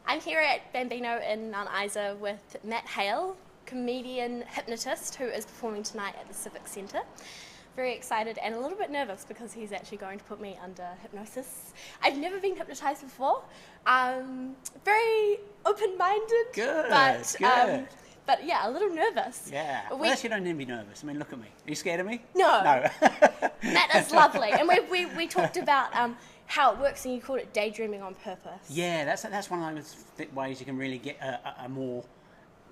I'm here at Bambino in Mount Isa with Matt Hale, comedian hypnotist, who is performing tonight at the Civic Centre. Very excited and a little bit nervous because he's actually going to put me under hypnosis. I've never been hypnotised before. Very open-minded. Good, but, good. But yeah, a little nervous. Yeah. Well, actually, don't need to be nervous. I mean, look at me. Are you scared of me? No. No. Matt is lovely. And we talked about how it works, and you called it daydreaming on purpose. Yeah, that's one of those ways you can really get a more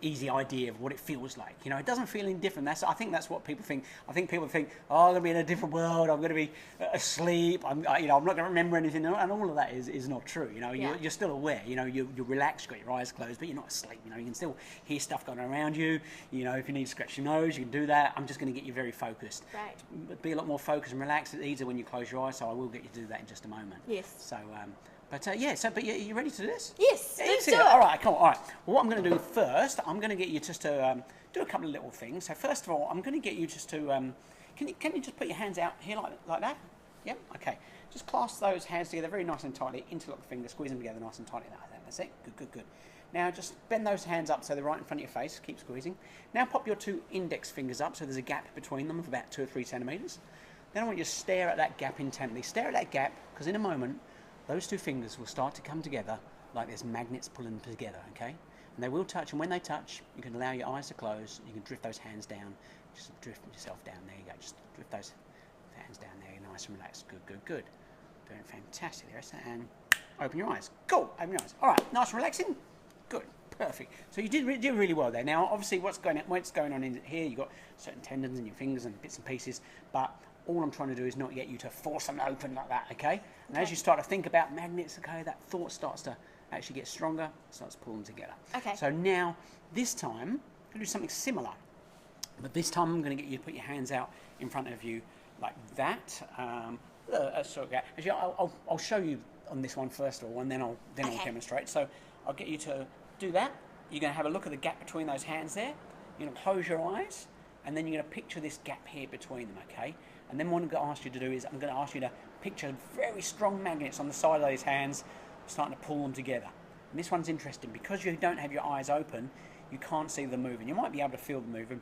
easy idea of what it feels like. You know, it doesn't feel any different. I think that's what people think. I think people think, oh, I'm going to be in a different world. I'm going to be asleep. I'm not going to remember anything. And all of that is not true. You know, Yeah. you're still aware. You know, you're relaxed, you've got your eyes closed, but you're not asleep. You know, you can still hear stuff going around you. You know, if you need to scratch your nose, you can do that. I'm just going to get you very focused. Right. Be a lot more focused and relaxed. It's easier when you close your eyes, so I will get you to do that in just a moment. Yes. So, but you ready to do this? Yes, let's do it. All right, come on. All right. Well, what I'm going to do first, I'm going to get you just to do a couple of little things. So first of all, I'm going to get you just to, can you just put your hands out here like that? Yep. Okay. Just clasp those hands together very nice and tightly. Interlock the fingers, squeeze them together nice and tightly like that. That's it. Good, good, good. Now just bend those hands up so they're right in front of your face. Keep squeezing. Now pop your two index fingers up so there's a gap between them of about 2 or 3 centimetres. Then I want you to stare at that gap intently. Stare at that gap because in a moment, those two fingers will start to come together like there's magnets pulling them together, okay? And they will touch, and when they touch, you can allow your eyes to close, you can drift those hands down, just drift yourself down, there you go, just drift those hands down there, nice and relaxed, good, good, good. Doing fantastic, the rest of that, and open your eyes, cool, open your eyes. All right, nice and relaxing, good, perfect. So you did really well there. Now, obviously, what's going on in here, you've got certain tendons in your fingers and bits and pieces, but all I'm trying to do is not get you to force them open like that, okay? And as you start to think about magnets, okay, that thought starts to actually get stronger, starts pulling together. Okay. So now, this time, I'm going to do something similar. But this time, I'm going to get you to put your hands out in front of you like that. Actually, I'll show you on this one first of all, and then I'll demonstrate. So I'll get you to do that. You're going to have a look at the gap between those hands there. You're going to close your eyes, and then you're going to picture this gap here between them, okay? And then what I'm going to ask you to do is I'm going to ask you to picture very strong magnets on the side of those hands starting to pull them together. And this one's interesting because you don't have your eyes open, you can't see them moving. You might be able to feel them moving,